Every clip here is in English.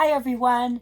Hi everyone,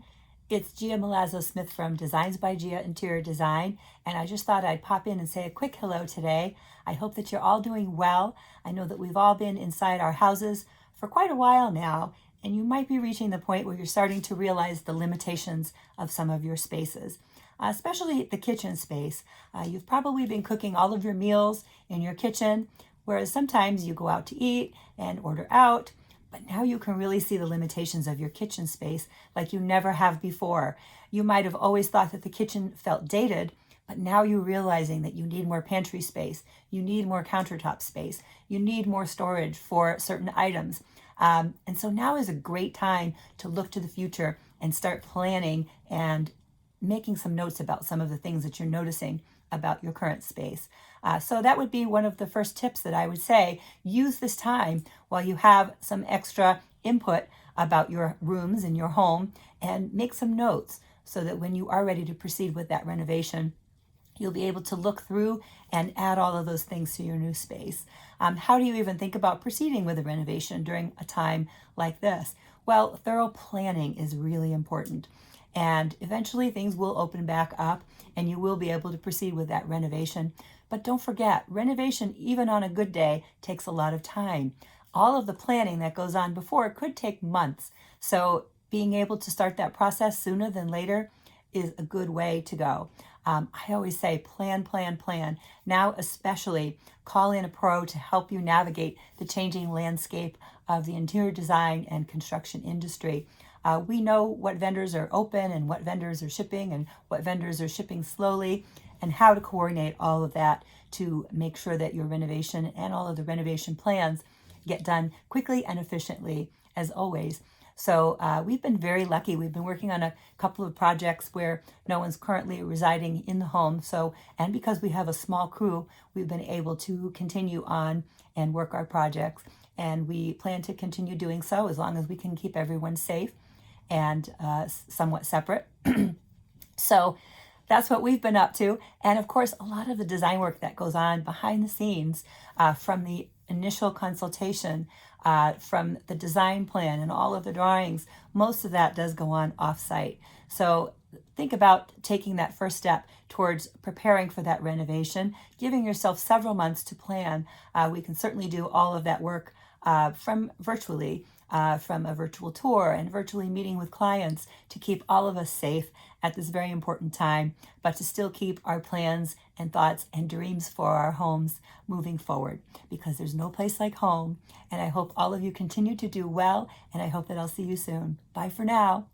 it's Gia Milazzo Smith from Designs by Gia Interior Design, and I just thought I'd pop in and say a quick hello today. I hope that you're all doing well. I know that we've all been inside our houses for quite a while now, and you might be reaching the point where you're starting to realize the limitations of some of your spaces, especially the kitchen space. You've probably been cooking all of your meals in your kitchen, whereas sometimes you go out to eat and order out. But now you can really see the limitations of your kitchen space like you never have before. You might have always thought that the kitchen felt dated, but now you're realizing that you need more pantry space, you need more countertop space, you need more storage for certain items. And so now is a great time to look to the future and start planning and making some notes about some of the things that you're noticing about your current space. So that would be one of the first tips that I would say. Use this time while you have some extra input about your rooms in your home and make some notes so that when you are ready to proceed with that renovation, you'll be able to look through and add all of those things to your new space. How do you even think about proceeding with a renovation during a time like this? Well, thorough planning is really important. And eventually things will open back up and you will be able to proceed with that renovation. But don't forget, renovation, even on a good day, takes a lot of time. All of the planning that goes on before could take months. So being able to start that process sooner than later is a good way to go. I always say plan, plan, plan. Now especially, call in a pro to help you navigate the changing landscape of the interior design and construction industry. We know what vendors are open and what vendors are shipping and what vendors are shipping slowly, and how to coordinate all of that to make sure that your renovation and all of the renovation plans get done quickly and efficiently, as always. So we've been very lucky. We've been working on a couple of projects where no one's currently residing in the home. And because we have a small crew, we've been able to continue on and work our projects. And we plan to continue doing so as long as we can keep everyone safe and somewhat separate. So that's what we've been up to. And of course, a lot of the design work that goes on behind the scenes, from the initial consultation, from the design plan and all of the drawings, most of that does go on off-site. So think about taking that first step towards preparing for that renovation, giving yourself several months to plan. We can certainly do all of that work from virtually, from a virtual tour and virtually meeting with clients to keep all of us safe at this very important time, but to still keep our plans and thoughts and dreams for our homes moving forward, because there's no place like home. And I hope all of you continue to do well, and I hope that I'll see you soon. Bye for now.